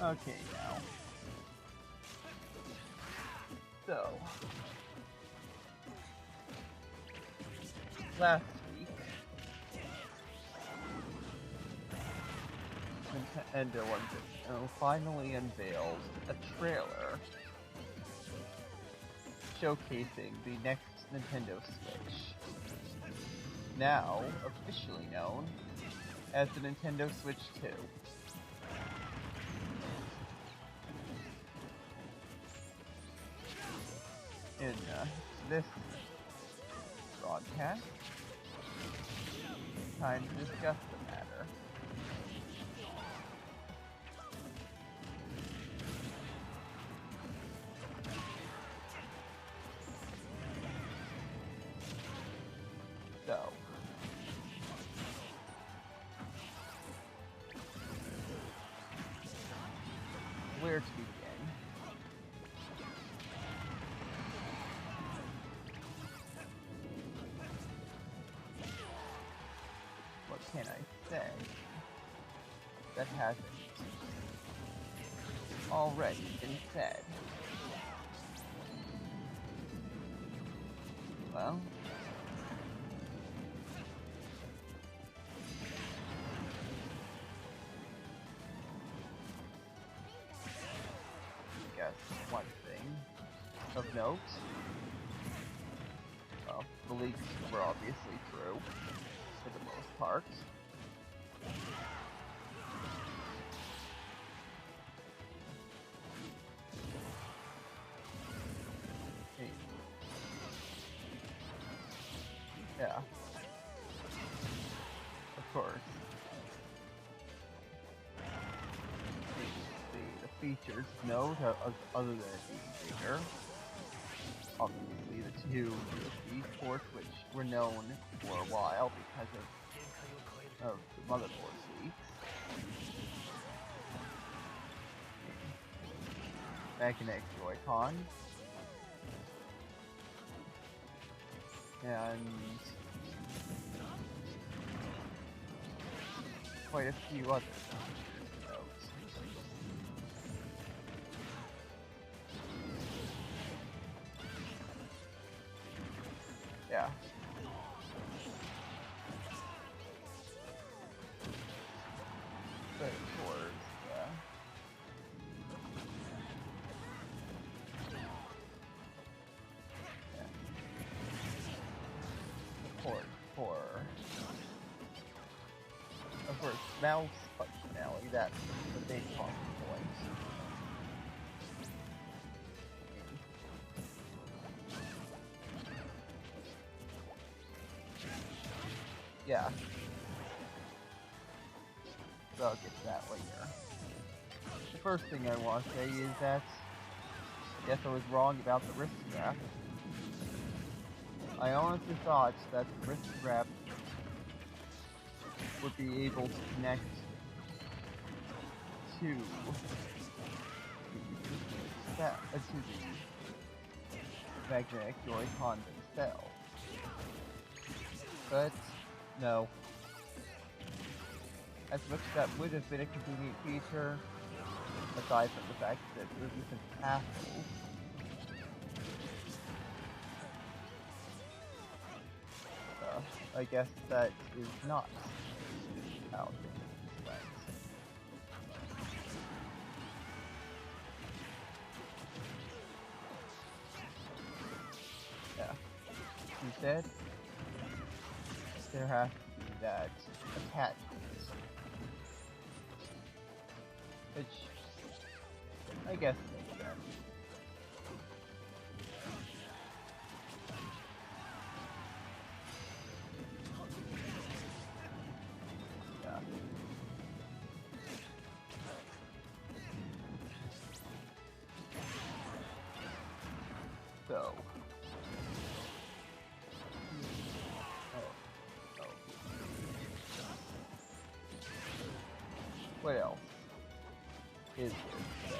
Okay, now. So, last week, Nintendo finally unveiled a trailer showcasing the next Nintendo Switch, now officially known as the Nintendo Switch 2. In this broadcast, time to discuss the matter. So, where to begin? What can I say that hasn't already been said? Well, I guess one thing of note, well, the leaks were obviously true, for the most part. Yeah. Of course. The features note, other than it being bigger, obviously the two USB ports, which were known for a while because of the motherboard leaks. Magnetic Joy-Con. And quite a few other notes. Yeah. But of course, yeah. Of course, mouse functionality, that's the big talking point. Yeah. So I'll get to that later. The first thing I want to say is that, yes, I was wrong about the wrist strap. I honestly thought that the wrist strap would be able to connect to the magnetic Joy-Con themselves. But no. As much as that would have been a convenient feature, aside from the fact that it would be some hassle, I guess that is not how things went. Yeah. Instead, there has to be that attachment, which I guess makes sense. Yeah. So. What else is there?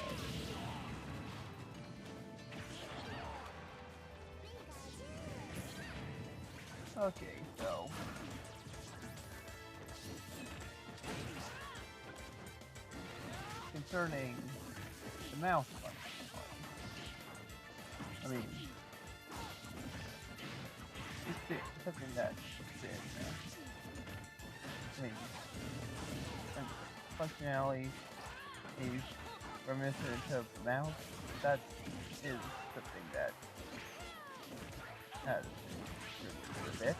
Okay, so concerning the mouse button. I mean, it's something that's been, I mean, functionality is reminiscent of the mouse. That is something that has really good a bit.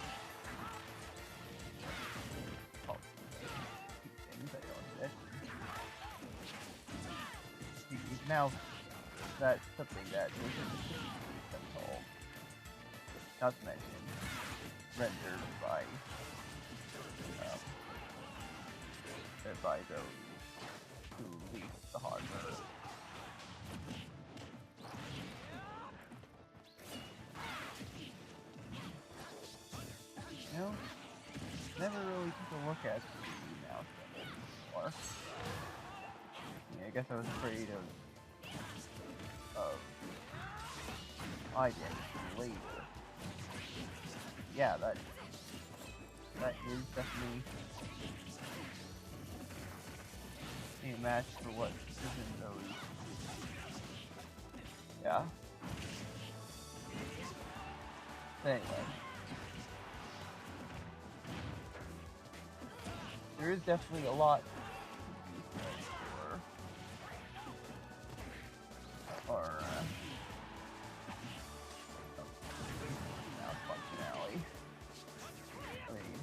Now, that's something that is control, not to mention rendered by those who leak the hardware. You know, never really took a look at the mouse before. I guess I was afraid of identity later. Yeah, that is definitely a match for what is in those. Yeah. Anyway. There is definitely a lot mouse functionality. I mean,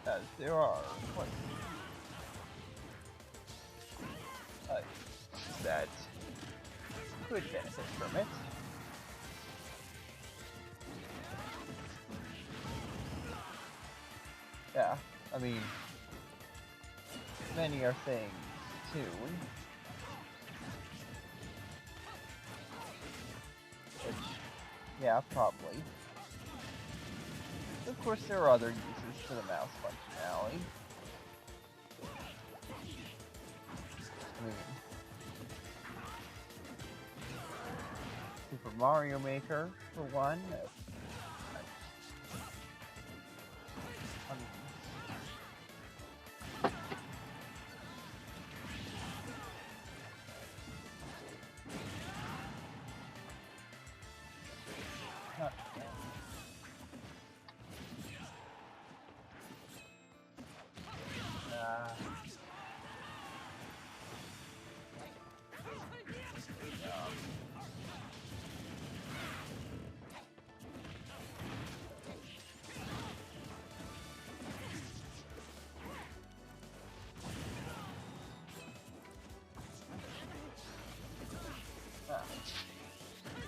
as there are quite that could benefit from it. Yeah, I mean, many are saying too. Which, yeah, probably. Of course, there are other uses for the mouse functionality. I mean, Super Mario Maker, for one.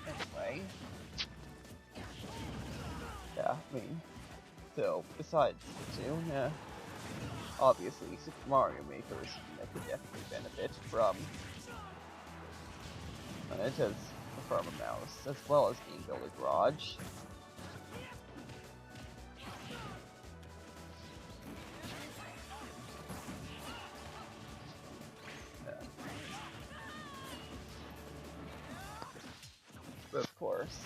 Anyway, yeah, I mean, so besides the two, yeah, obviously Super Mario Maker is something that could definitely benefit from it as from a mouse, as well as Game Builder Garage. But of course,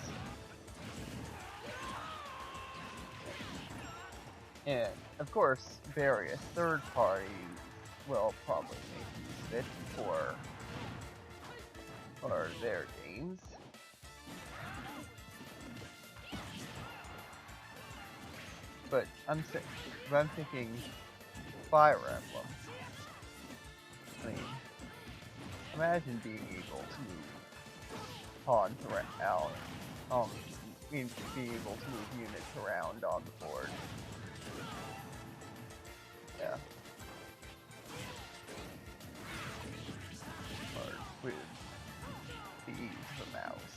and of course, various third parties will probably make use of it for their games. But I'm thinking Fire Emblem. I mean, imagine being able to move pawns around, being able to move units around on the board. Yeah. Or with the ease of a mouse.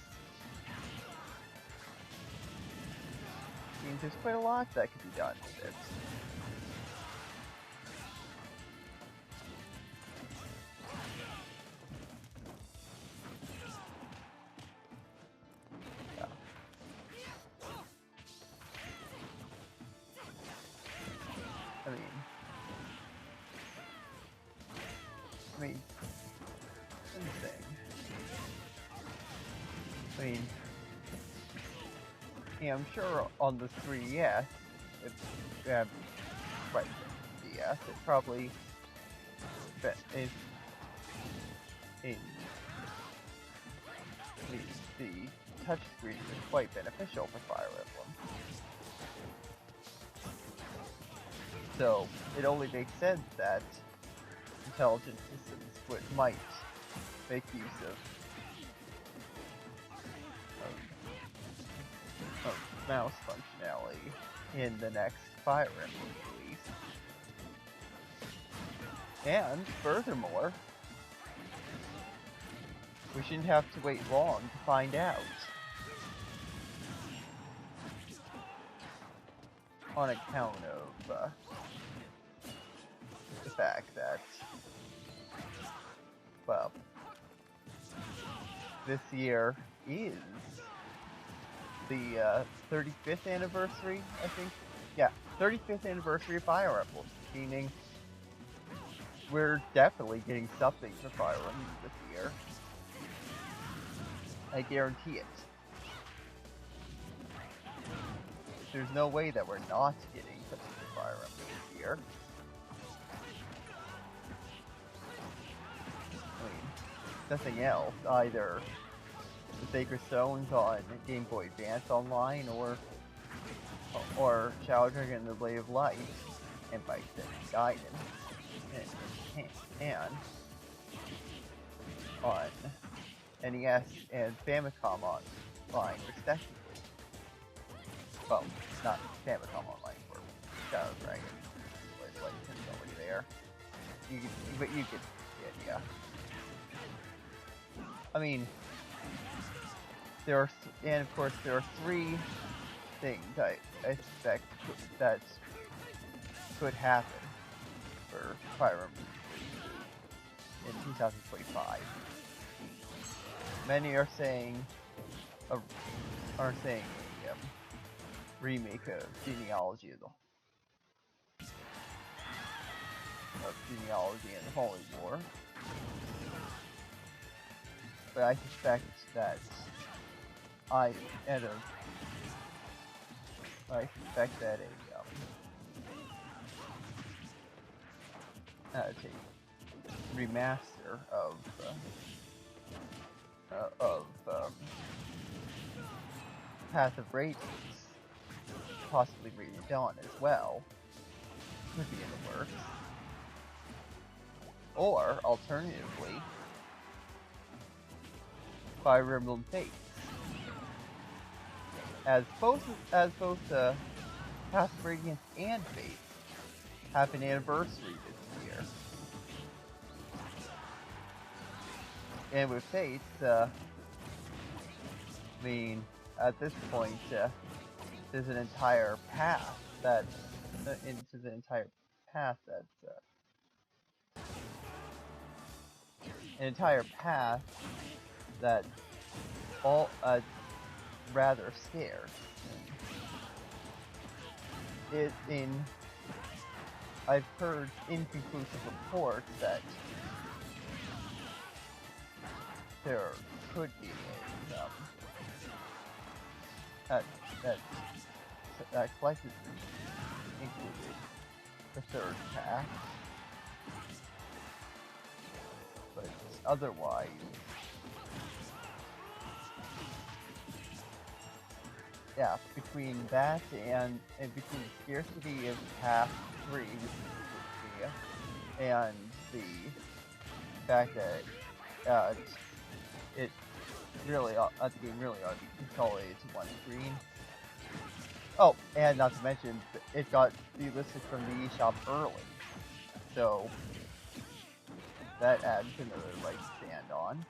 I mean, there's quite a lot that could be done with it. I mean, anything. I mean, yeah, I'm sure on the 3DS, right, DS, it probably is the touchscreen is quite beneficial for Fire Emblem. So it only makes sense that intelligent systems might make use of mouse functionality in the next Fire Emblem release. And furthermore, we shouldn't have to wait long to find out. On account of the fact that, well, this year is the 35th anniversary, I think. Yeah, 35th anniversary of Fire Emblem, meaning we're definitely getting something for Fire Emblem this year. I guarantee it. There's no way that we're not getting something for Fire Emblem this year. I mean, nothing else. Either the Sacred Stones on Game Boy Advance Online, or Shadow Dragon and the Blade of Light, and by extension Gaiden, and on NES and Famicom Online, respectively. Well, not Famicom Online for Shadow Dragon, Blade of Light isn't over there. But you get the idea. I mean, and of course there are three things I expect that could happen for Fire Emblem in 2025. Many are saying a remake of Genealogy and the Holy War. But I suspect that a remaster of Path of Radiance, possibly Radiant Dawn as well, could be in the works. Or alternatively, Fire Emblem Fates, as both Path of Radiance and Fates have an anniversary this year. And with Fates, I mean, at this point, there's an entire path that's all rather scarce. I've heard inconclusive reports that there could be that collectively included the third path, but otherwise, yeah, between that and between the scarcity of Path 3, and the fact that it really the game really ought to be consolidated to one screen. Oh, and not to mention, it got delisted from the eShop early, so that adds another leg to stand on.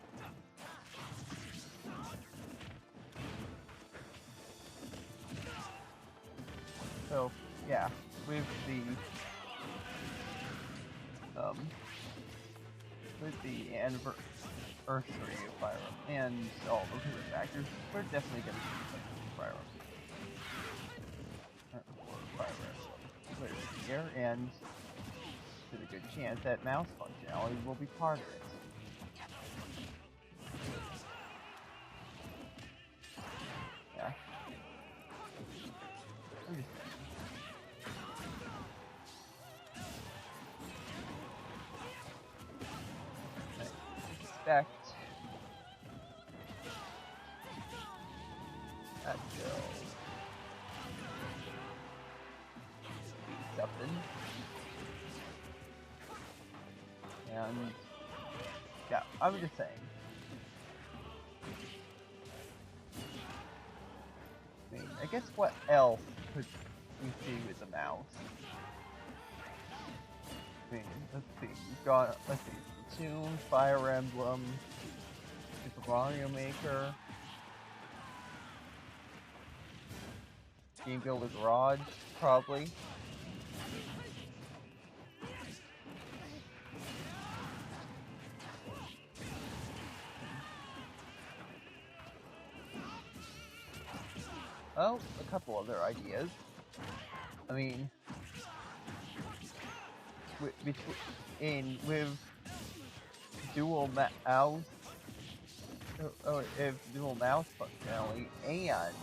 So yeah, with the anniversary of Fire Emblem and all those other factors, we're definitely going to see something for Fire Emblem later this year, and there's a good chance that mouse functionality will be part of it. Yeah. expect. Let's go. Be something. And yeah, I was just saying. I mean, I guess what else could we see with the mouse? I mean, let's see. We've got, let's see, Splatoon, Fire Emblem, Super Mario Maker, Game Builder Garage, probably. Oh, a couple other ideas. I mean, with dual mouse, if dual mouse functionality, and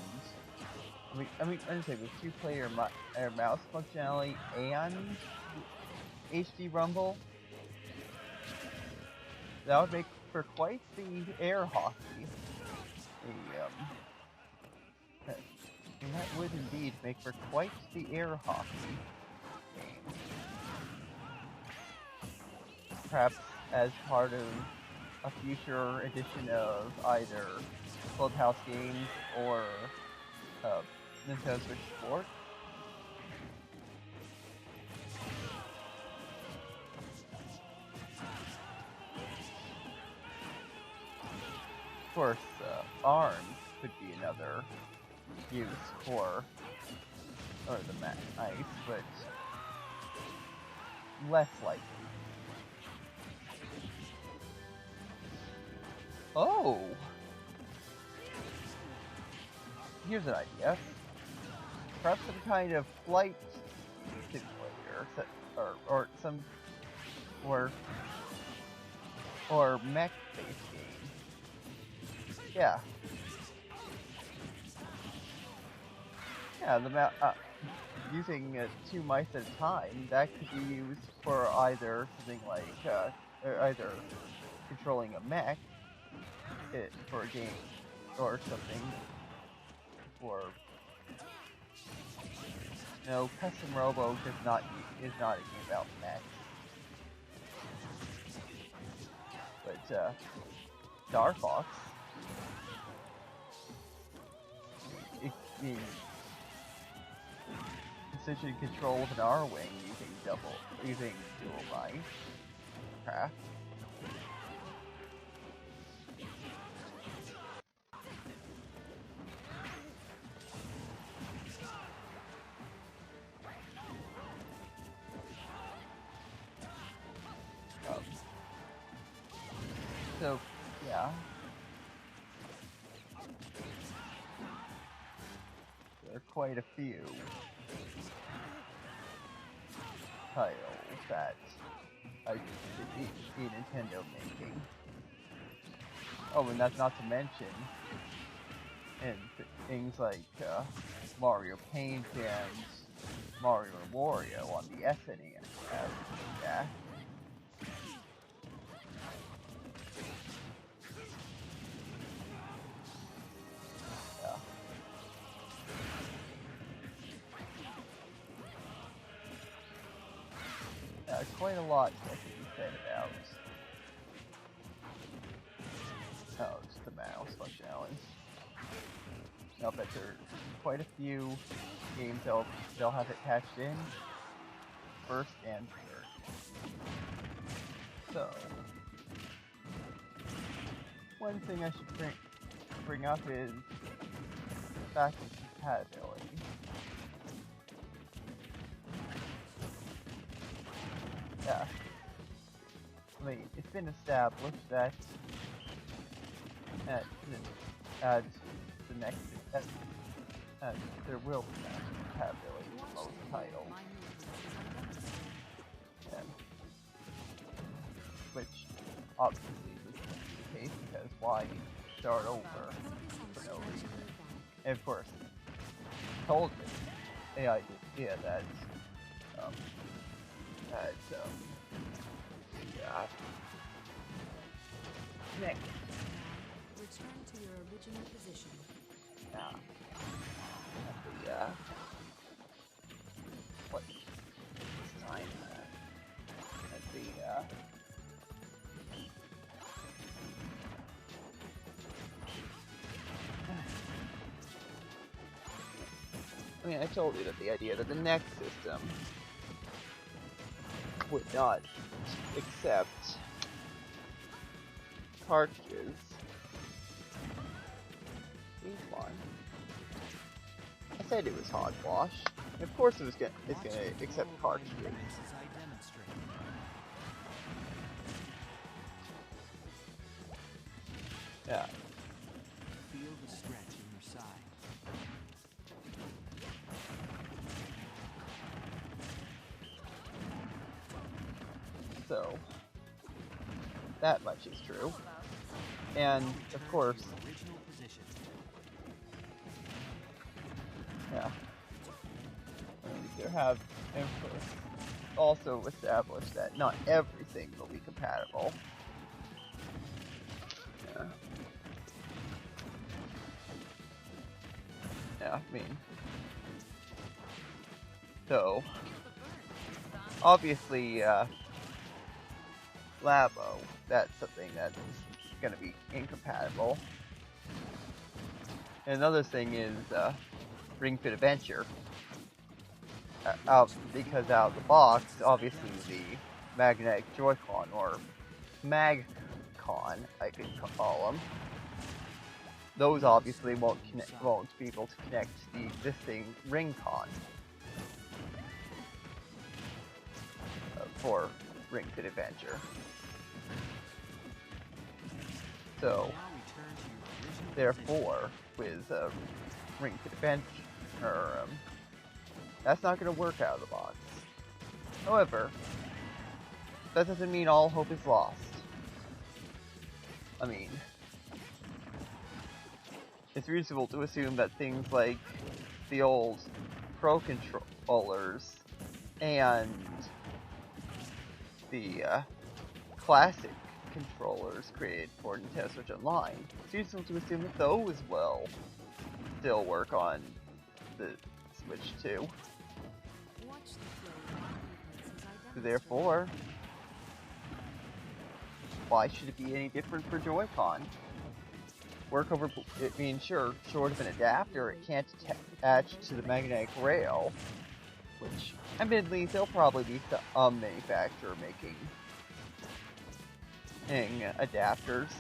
I mean, I say with two-player mouse functionality and HD Rumble, that would make for quite the air hockey. And that would indeed make for quite the air hockey game. Perhaps as part of a future edition of either Clubhouse Games or Nintendo Switch Sport. Of course, ARMS could be another use for the ice, but less likely. Oh! Here's an idea. Perhaps some kind of flight simulator, or mech-based game. Yeah. Yeah, using 2 mice at a time, that could be used for either something like, either controlling a mech for a game, or something for, no, Custom Robo is not a game about mechs. But, Star Fox, essentially control with an R-wing using dual mice. Craft. So, yeah. There are quite a few titles that I see Nintendo making. Oh, and that's not to mention things like Mario Paint and Mario and Wario on the SNES. Yeah. Quite a lot that can be said about just the mouse functionality. I'll bet there are quite a few games they'll have it patched in first and third. So one thing I should bring up is backwards compatibility. Yeah. I mean, it's been established that there will be compatibility with most titles. Which obviously was the case, because why start over for no reason? And of course, told the idea that connect. Return to your original position. Yeah. What time? At the I mean, I told you that the idea that the next system would not accept cartridges. One. I said it was hogwash. Of course it's gonna accept cartridges. Yeah. Feel the stretch in your side. So that much is true. And of course, yeah. There have also established that not everything will be compatible. Yeah. Yeah, I mean. So obviously Labo, that's something that's gonna be incompatible. And another thing is Ring Fit Adventure. Because out of the box, obviously the magnetic Joy-Con, or Mag-Con, I could call them. Those obviously won't be able to connect to the existing Ring-Con for Ring Fit Adventure. So, therefore, with Ring Fit Adventure, that's not going to work out of the box. However, that doesn't mean all hope is lost. I mean, it's reasonable to assume that things like the old Pro controllers and the classic controllers created for Nintendo Switch Online, it's reasonable to assume that those will still work on the Switch 2. Therefore, why should it be any different for Joy-Con? Work over, I mean, sure, short of an adapter, it can't attach to the magnetic rail, which, admittedly, there'll probably be some manufacturer making adapters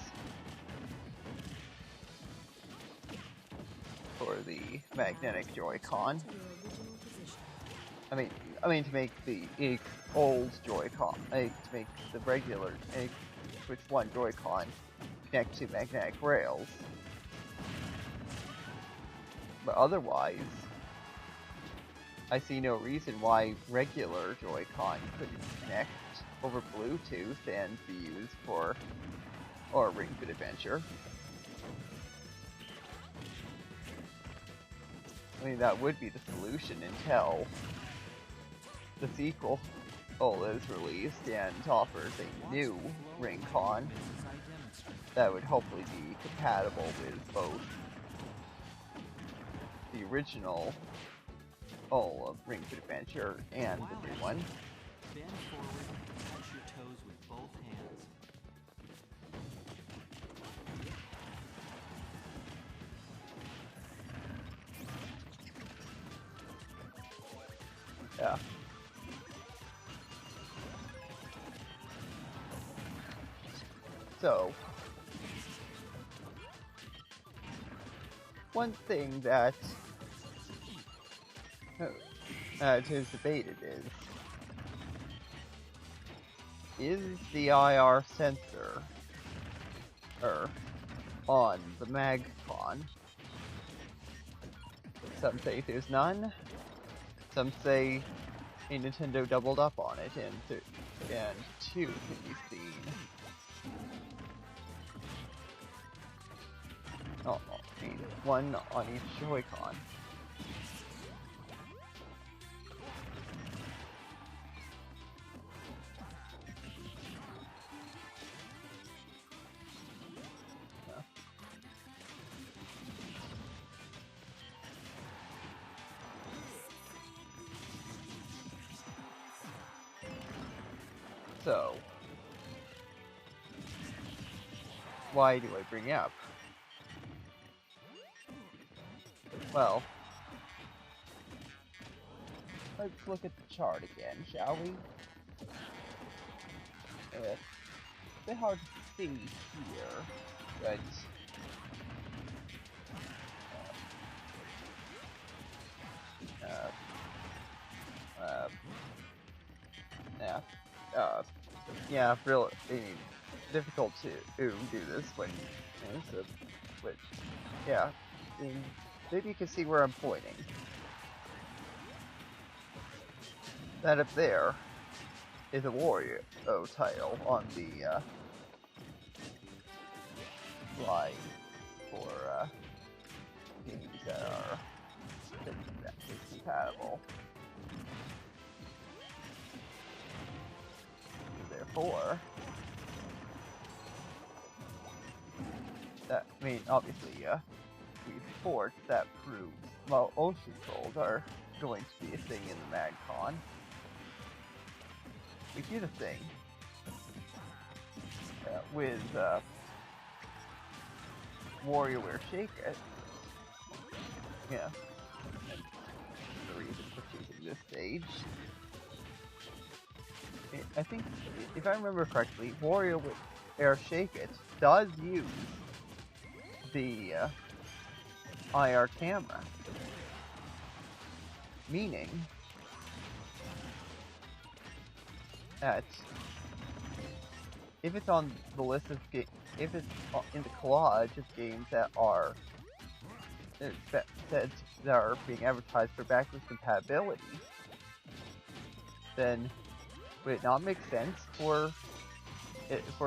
for the magnetic Joy-Con. I mean to make the old Joy-Con, to make the regular Switch 1 Joy-Con connect to magnetic rails. But otherwise, I see no reason why regular Joy-Con couldn't connect over Bluetooth and be used for Ring Fit Adventure. I mean, that would be the solution until the sequel is released and offers a new Ring-Con that would hopefully be compatible with both the original of Ring Fit Adventure and the new one. Bend forward and touch your toes with both hands. Yeah. So, one thing that is debated is the IR sensor on the MagCon? Some say there's none. Some say Nintendo doubled up on it, and two can be seen. Oh, I mean, one on each Joy-Con. So, why do I bring up? Well, let's look at the chart again, shall we? It's a bit hard to see here, but yeah, yeah, really difficult to do this when it's a switch. Yeah, maybe you can see where I'm pointing. That up there is a Wario title on the slide for games that are compatible. Therefore, that obviously, these ports that prove motion controls are going to be a thing in the MagCon. We do the thing with WarioWare Shake It. Yeah, and the reason for choosing this stage. I think, if I remember correctly, WarioWare Shake It does use the IR camera, meaning that if it's on the list of if it's in the collage of games that are that are being advertised for backwards compatibility, then would it not make sense for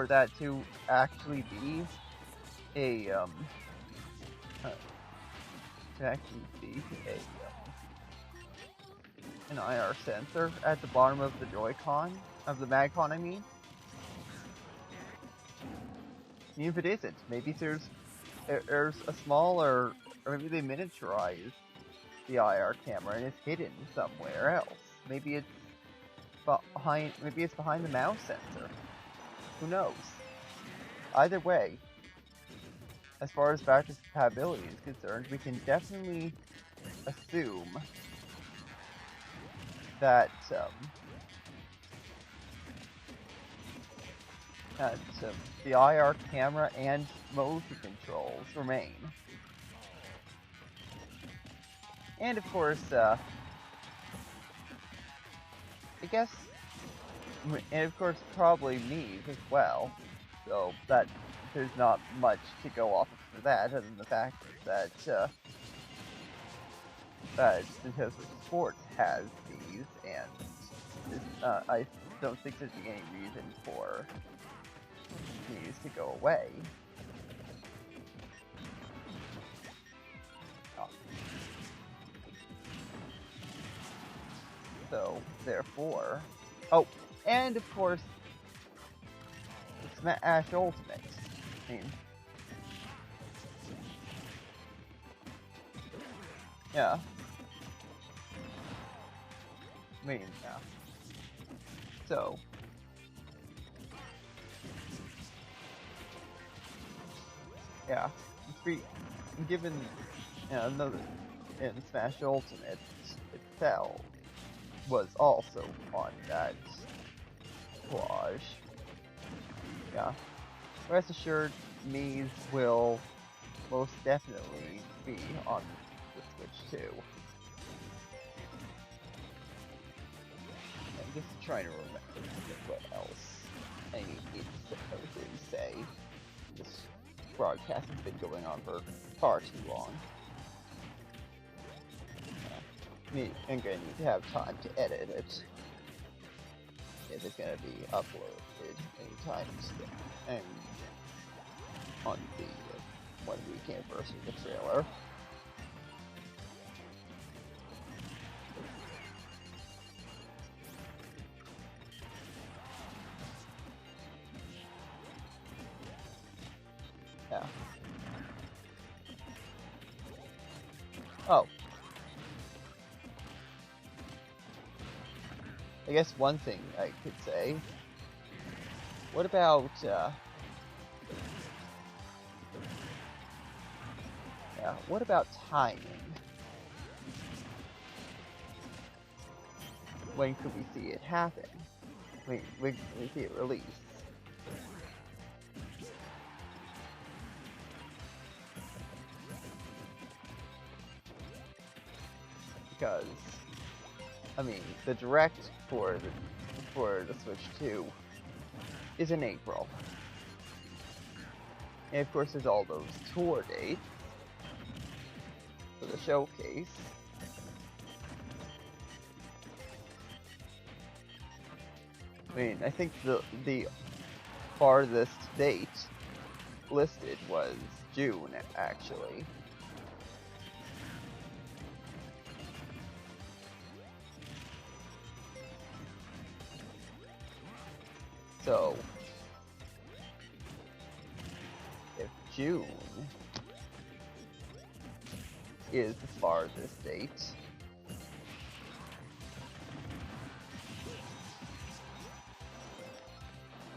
that to actually be a an IR sensor at the bottom of the Joy-Con, of the MagCon, I mean? Even if it isn't, maybe there's a smaller, or maybe they miniaturize the IR camera and it's hidden somewhere else. Maybe it's behind the mouse sensor. Who knows? Either way, as far as backwards compatibility is concerned, we can definitely assume that the IR camera and motion controls remain. And of course, I guess, and of course probably Mii as well. So that there's not much to go off of for that, other than the fact that Nintendo Sports has these, and I don't think there's any reason for these to go away. So, therefore... Oh, and of course, Smash Ultimate. I mean... Yeah. I mean, yeah. So... Yeah. Given, another... in Smash Ultimate itself was also on that collage. Yeah. Rest assured, Mii's will most definitely be on the Switch too. I'm just trying to remember what else I need to say. This broadcast has been going on for far too long. I'm gonna need to have time to edit it. If it's gonna be uploaded anytime soon. And on the 1 week anniversary of the trailer. Yeah. Oh. I guess one thing I could say what about, yeah, what about timing? When could we see it happen? When can we see it release? Because, I mean, the direct for the Switch 2 is in April. And of course there's all those tour dates for the showcase. I mean, I think the farthest date listed was June, actually. So, if June is the farthest date,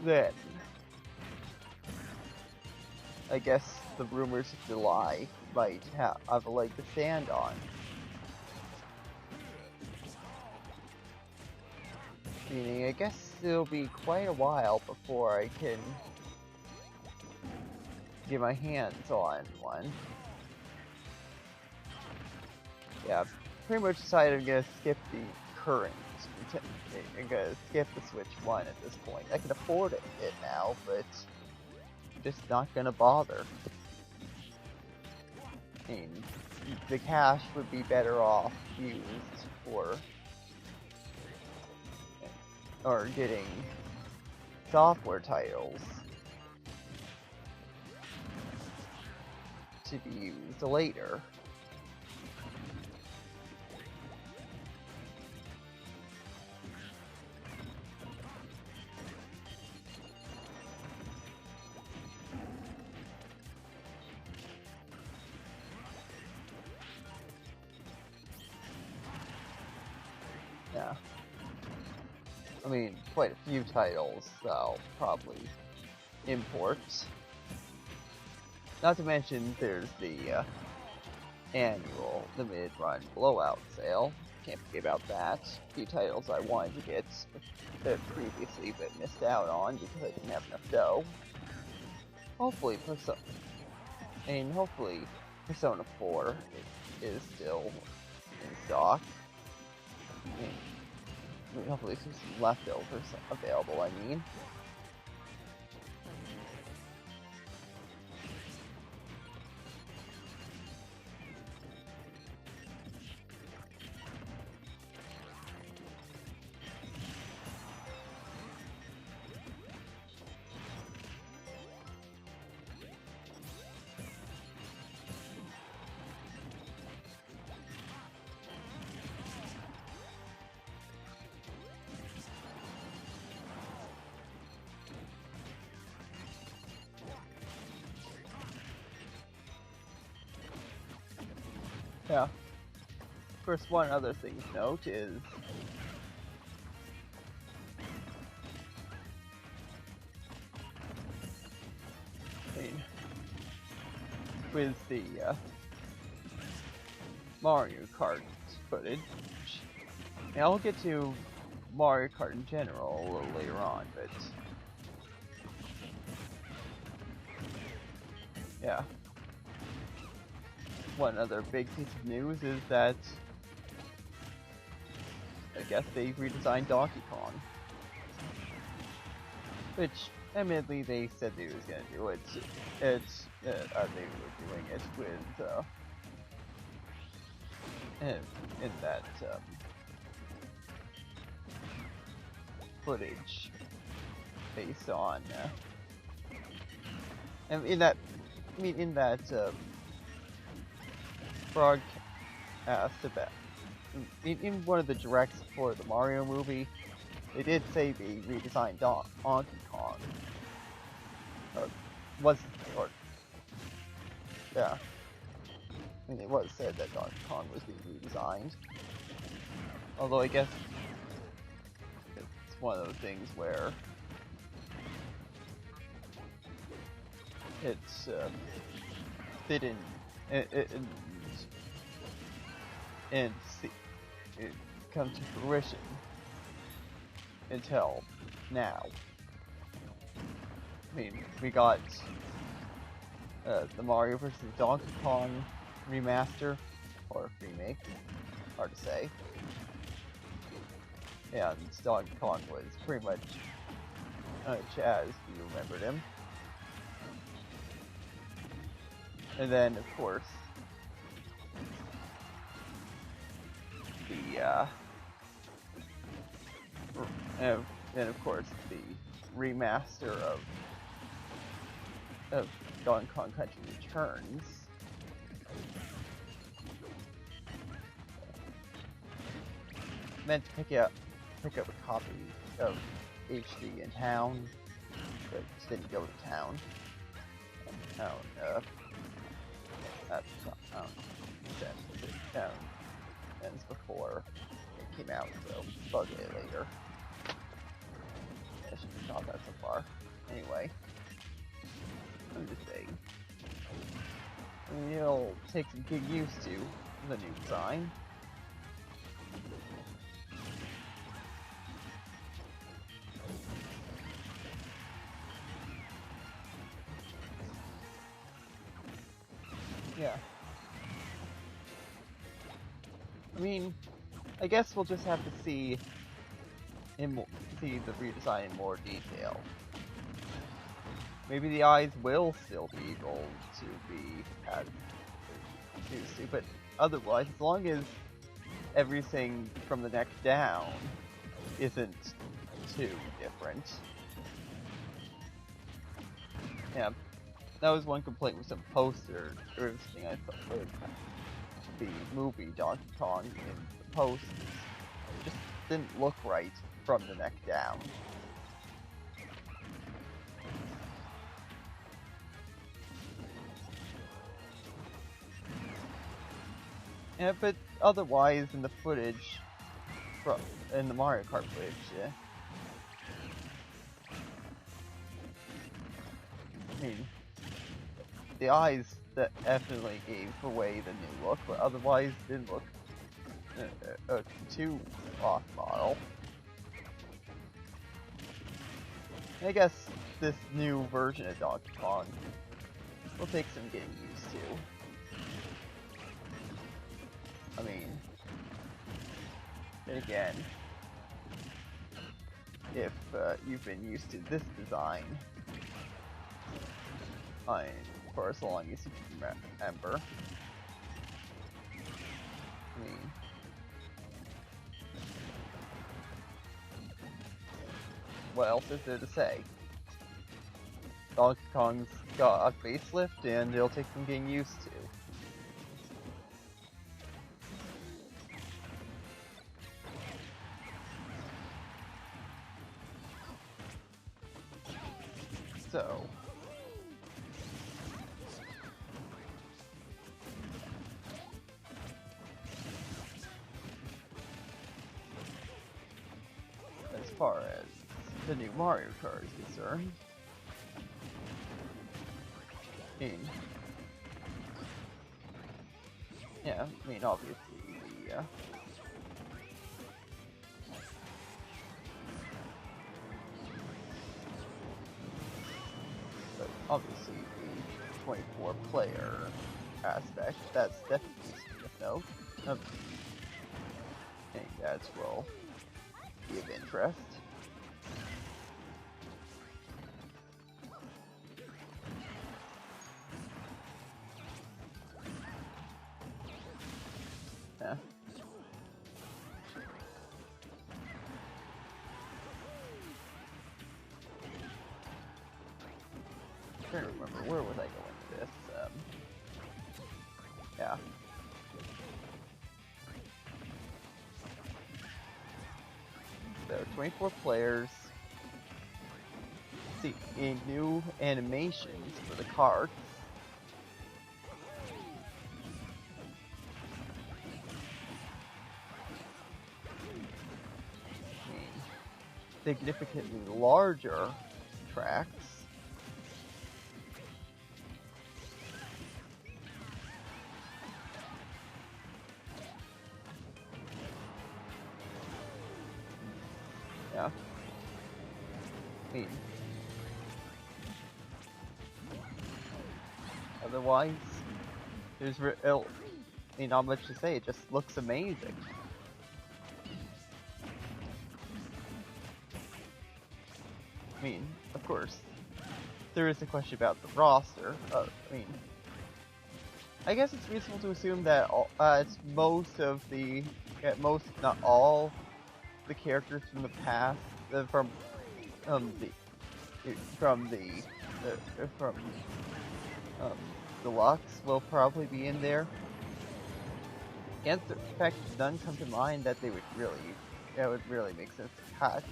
then I guess the rumors of July might have a leg to stand on. Meaning, I guess it'll be quite a while before I can get my hands on one. Yeah, pretty much decided I'm gonna skip the current. I'm gonna skip the Switch 1 at this point. I can afford it now, but I'm just not gonna bother. I mean, the cash would be better off used for or getting software titles to be used later. Yeah. I mean, quite a few titles I'll probably import. Not to mention, there's the annual limited run blowout sale. Can't forget about that. A few titles I wanted to get previously but missed out on because I didn't have enough dough. Hopefully, Persona 4 is still in stock. Hopefully there's some leftovers available, I mean. Yeah. Of course, one other thing to note is with the Mario Kart footage, and I'll get to Mario Kart in general a little later on, but yeah. One other big piece of news is that I guess they redesigned Donkey Kong. Which, admittedly, they said they was gonna do it. They were doing it with, in that, footage based on, and in that broadcast about in one of the directs for the Mario movie, they did say they redesigned Donkey Kong. Yeah. I mean, it was said that Donkey Kong was being redesigned. Although I guess it's one of those things where it's didn't and see it come to fruition until now. I mean, we got the Mario vs. Donkey Kong remaster, or remake, hard to say. And Donkey Kong was pretty much Chaz, if you remembered him. And then, of course, the remaster of Donkey Kong Country Returns. Meant to pick up a copy of HD in town, but didn't go to town. I don't know. Ends before it came out, so bug it later. Yeah, I shouldn't have shot that so far. Anyway, I'm just saying. I mean, it'll take some getting used to the new design. Yeah. I mean, I guess we'll just have to see the redesign in more detail. Maybe the eyes will still be able to be as used to, but otherwise, as long as everything from the neck down isn't too different. Yeah, that was one complaint with some posters or everything I thought with the movie Donkey Kong in the posters. It just didn't look right from the neck down. Yeah, but otherwise in the footage, in the Mario Kart footage, yeah. I mean, the eyes that definitely gave away the new look, but otherwise didn't look too off model. I guess this new version of Donkey Kong will take some getting used to. I mean, and again, if you've been used to this design, for as long as you can remember, I mean, what else is there to say? Donkey Kong's got a facelift, and it'll take some getting used to. So, as far as the new Mario Kart is concerned, yeah, I mean, obviously, obviously the 24 player aspect, that's definitely of note. I think that will be of interest. Yeah. I'm trying to remember, where was I going with this? Yeah. There are 24 players. See, new animations for the carts. Significantly larger tracks. Yeah. I mean, otherwise, not much to say. It just looks amazing. I mean, of course, there is a question about the roster. I guess it's reasonable to assume that it's most of the, most if not all, the characters from the past, from Deluxe will probably be in there. And in fact, none come to mind that would really make sense to cut.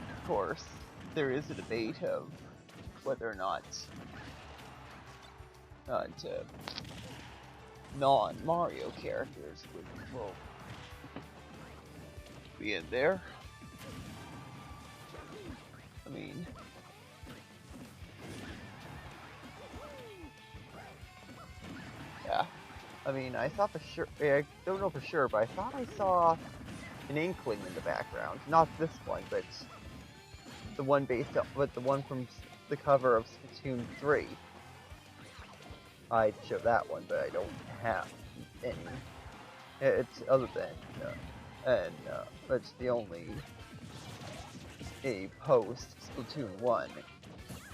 Of course, there is a debate of whether or not non-Mario characters will be in there. I mean, yeah. I mean, I thought for sure. I don't know for sure, but I thought I saw an inkling in the background. Not this one, but the one from the cover of Splatoon 3. I'd show that one, but I don't have any. It's other than, it's the only post Splatoon 1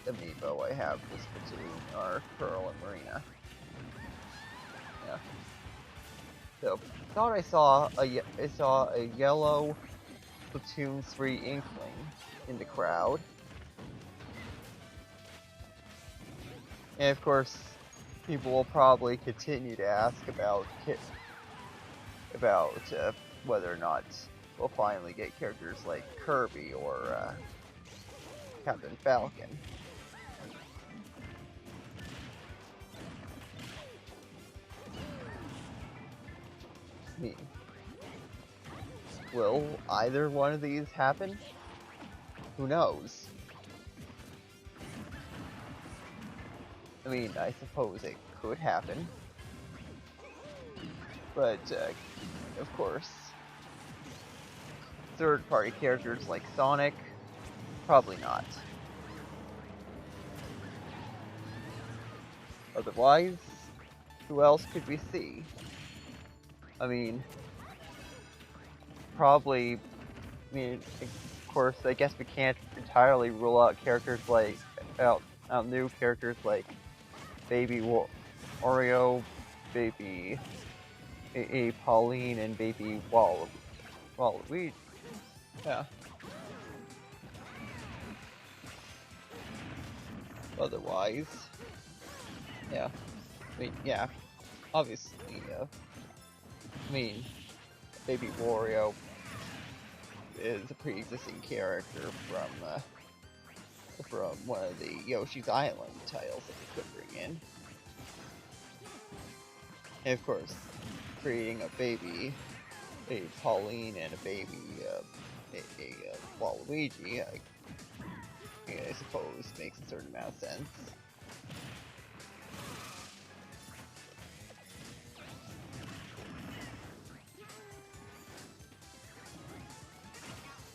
amiibo I have for Splatoon are Pearl and Marina. Yeah. So, thought I saw a yellow Splatoon 3 inkling in the crowd. And of course, people will probably continue to ask about whether or not we'll finally get characters like Kirby or Captain Falcon. Will either one of these happen? Who knows? I mean, I suppose it could happen. But, of course, third-party characters like Sonic, probably not. Otherwise, who else could we see? I mean, probably, of course, I guess we can't entirely rule out characters like, new characters like Baby Wario, Baby Pauline, and Baby Waluigi. Yeah. Otherwise, yeah. Yeah. Obviously, Baby Wario is a pre-existing character from one of the Yoshi's Island titles that we could bring in. And of course, creating a baby Pauline and a baby Waluigi, I suppose makes a certain amount of sense.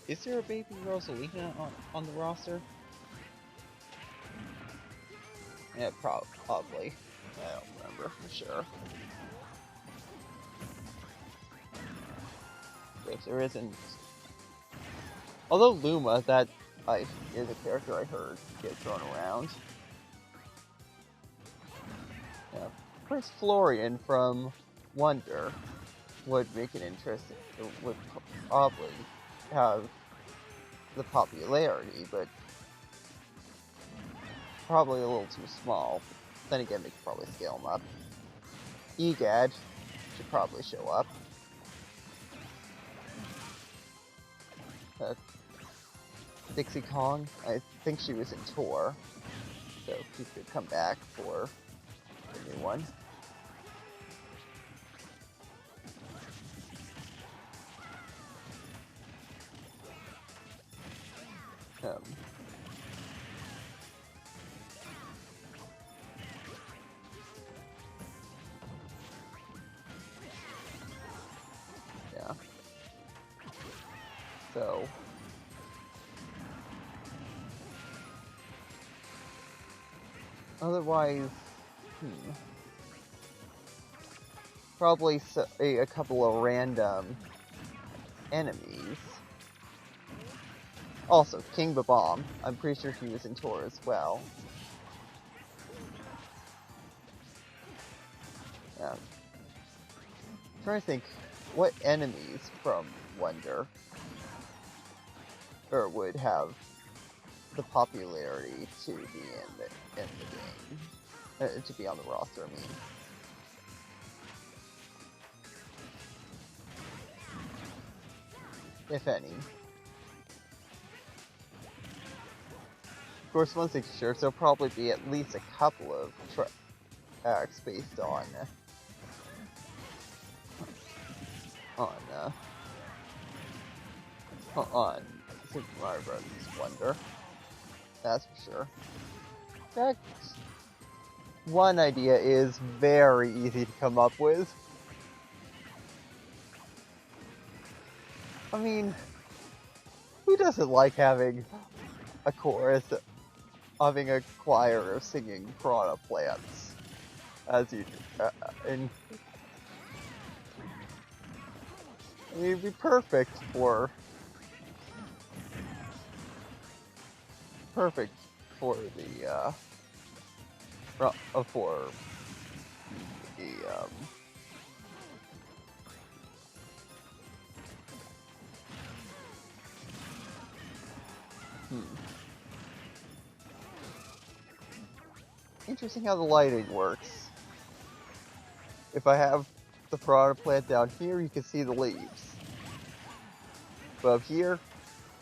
Is there a baby Rosalina on the roster? Yeah, probably. I don't remember for sure. If there isn't... Although Luma, that is a character I heard get thrown around. Yeah. Prince Florian from Wonder would make it interesting. It would probably have the popularity, but probably a little too small. Then again, they could probably scale him up. Egad should probably show up. Dixie Kong, I think she was in tour, so she could come back for the new one. So otherwise, probably a couple of random enemies. Also, King Babam. I'm pretty sure he was in Tor as well. Yeah. I'm trying to think what enemies from Wonder or would have the popularity to be in the game, to be on the roster. I mean, if any. Of course, one thing's sure, there'll probably be at least a couple of tracks based on Super Mario Bros. Wonder. That's for sure. In fact, one idea is very easy to come up with. I mean, who doesn't like having a chorus, having a choir of singing piranha plants, as you in? I mean, it'd be perfect for the for the Interesting how the lighting works. If I have the piranha plant down here, you can see the leaves. But up here,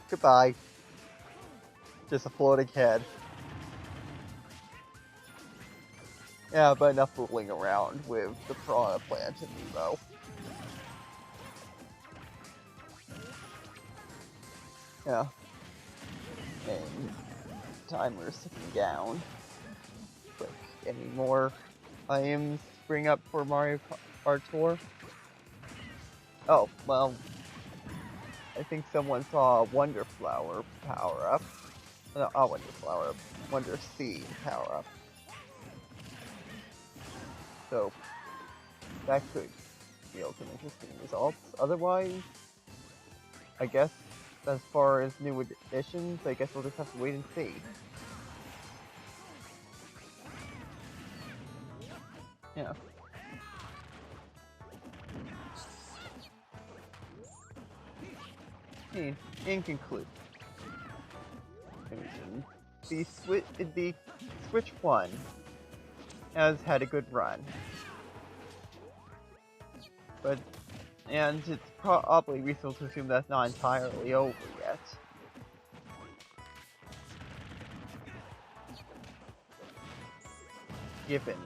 goodbye. Just a floating head. Yeah, but enough fooling around with the piranha plant and Nemo. Yeah. And timer's ticking down. Quick, any more items to bring up for Mario Kart Tour? Oh, well, I think someone saw a Wonder Flower power-up. No, not Wonder Flower, Wonder Seed power-up. So, that could yield some interesting results. Otherwise, I guess, as far as new additions, I guess we'll just have to wait and see. Yeah. In conclusion, the Switch 1 has had a good run, and it's probably reasonable to assume that's not entirely over yet. Given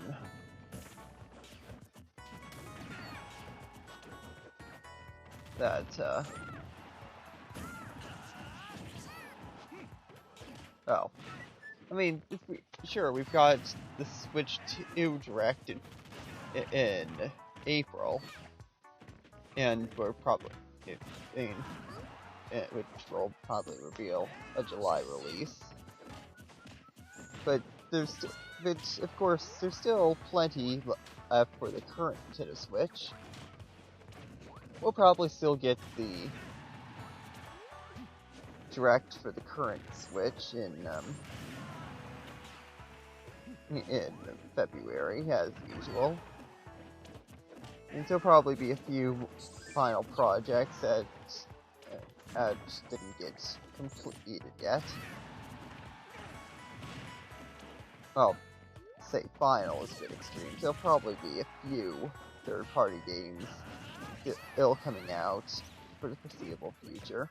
that, oh, I mean, sure, we've got the Switch 2 Direct in April, and we're probably, which will probably reveal a July release. But of course, there's still plenty left for the current Nintendo Switch. We'll probably still get the Direct for the current Switch in February, as usual. And there'll probably be a few final projects that didn't get completed yet. Well, say final is a bit extreme. There'll probably be a few third-party games still coming out for the foreseeable future.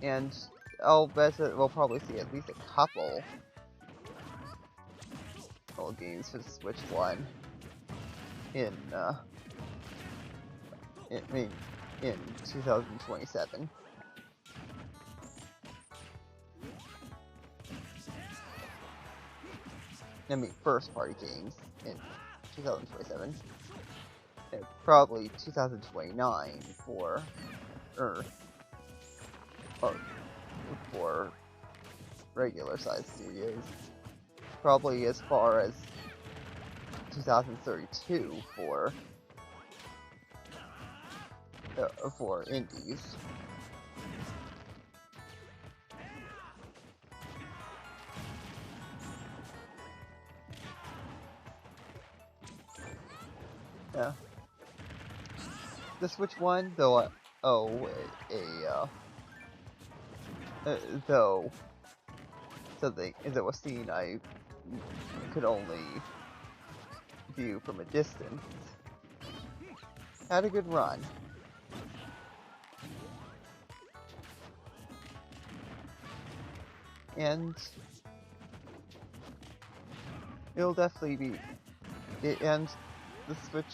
And I'll bet that we'll probably see at least a couple games for the Switch 1 in 2027. I mean, first-party games in 2027. probably 2029 for Earth, or for regular sized studios. Probably as far as 2032 for indies. Yeah. The Switch One, though, though something that was seen I could only view from a distance, had a good run. And it'll definitely be, and the Switch,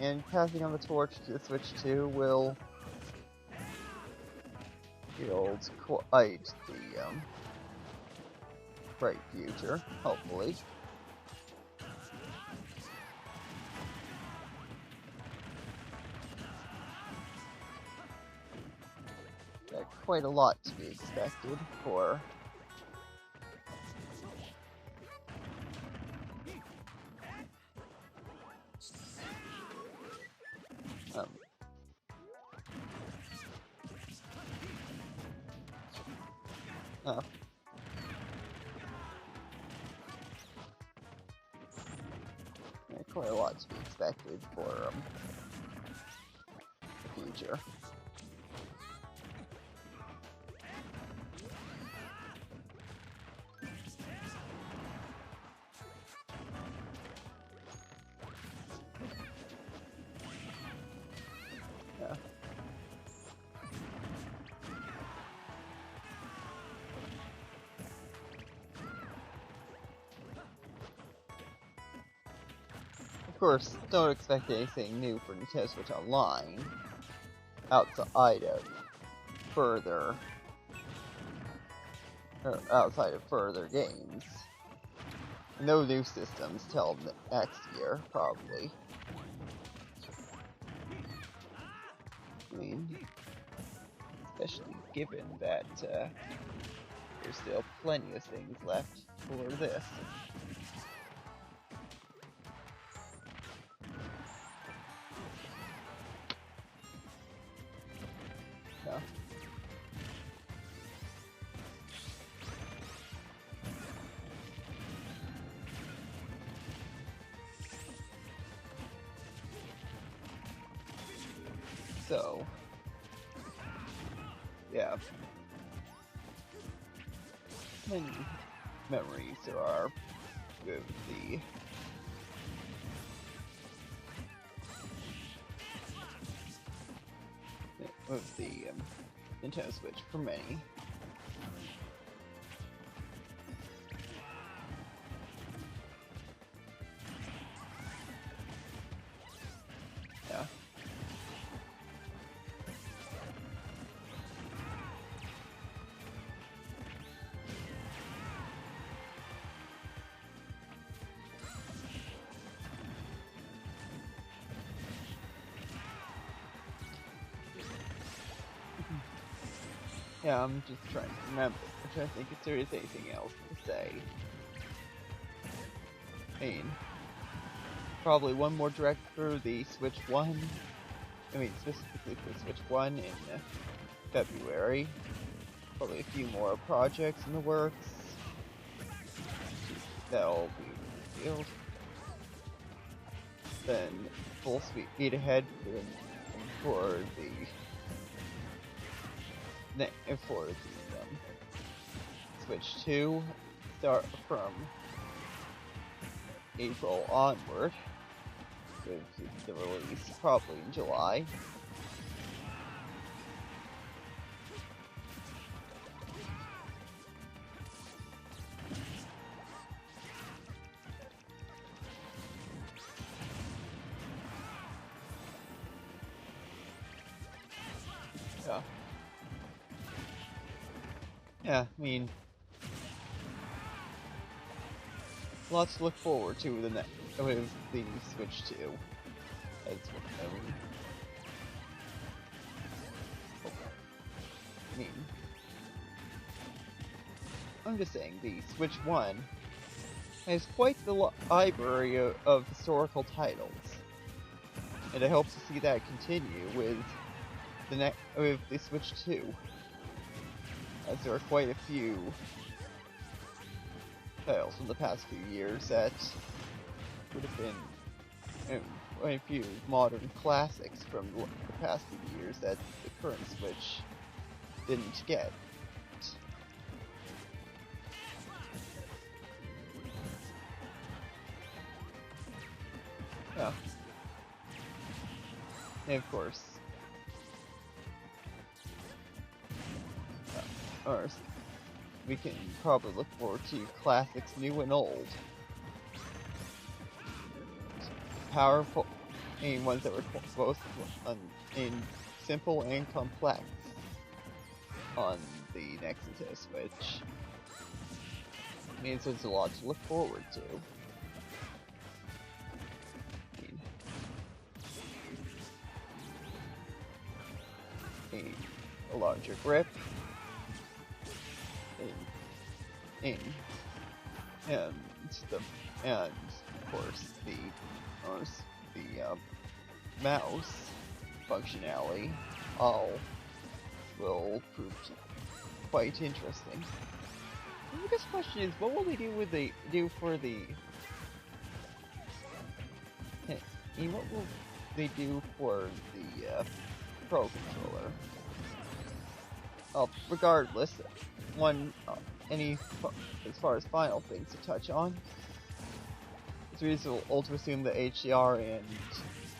and passing on the torch to the Switch 2 will yield quite the bright future, hopefully. Quite a lot to be expected for quite a lot to be expected for the future. Of course, don't expect anything new for Nintendo Switch Online outside of further games. No new systems till next year, probably. I mean, especially given that there's still plenty of things left for this. No. So, yeah, many memories there are with the Nintendo Switch for many. Yeah. Yeah, I'm just trying to remember. I'm trying to think if there is anything else to say. I mean, probably one more direct for the Switch 1. I mean, specifically for the Switch 1 in February. Probably a few more projects in the works that'll be revealed. Then full speed ahead for the Switch 2, start from April onward, with the release probably in July. Yeah. Yeah, I mean, lots to look forward to with the Switch 2. That's what I mean. I'm just saying, the Switch 1 has quite the library of historical titles, and I hope to see that continue with the Switch 2, as there are quite a few titles from the past few years that would have been quite a few modern classics from the past few years that the current Switch didn't get. Yeah. And of course, we can probably look forward to classics new and old. Powerful, and ones that were both simple and complex on the next Nintendo Switch. It means there's a lot to look forward to. A larger grip, and of course the mouse functionality all will prove quite interesting. The biggest question is, what will they do for the what will they do for the Pro controller? Regardless, as far as final things to touch on, it's reasonable to assume that HDR and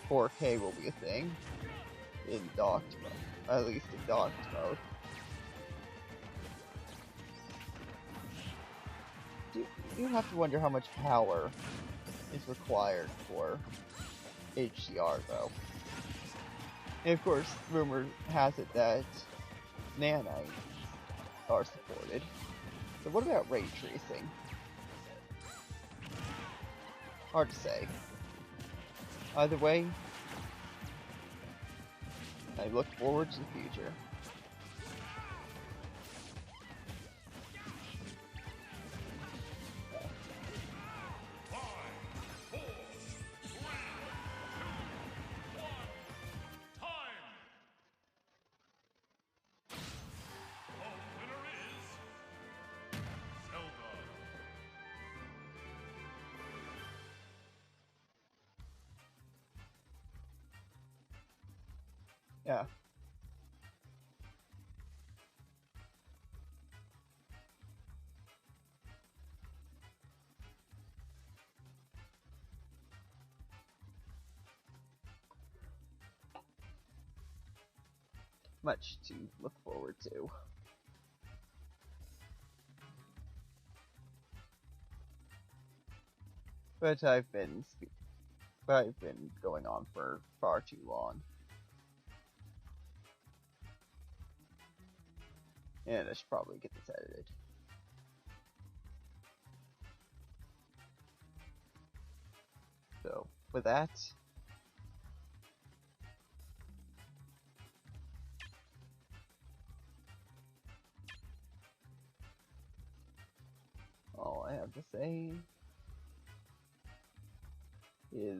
4K will be a thing in docked mode, at least in docked mode. You have to wonder how much power is required for HDR, though. And of course, rumor has it that nanites are supported. So what about ray tracing? Hard to say. Either way, I look forward to the future. Yeah. Much to look forward to. But I've been going on for far too long. And I should probably get this edited. So, with that, all I have to say is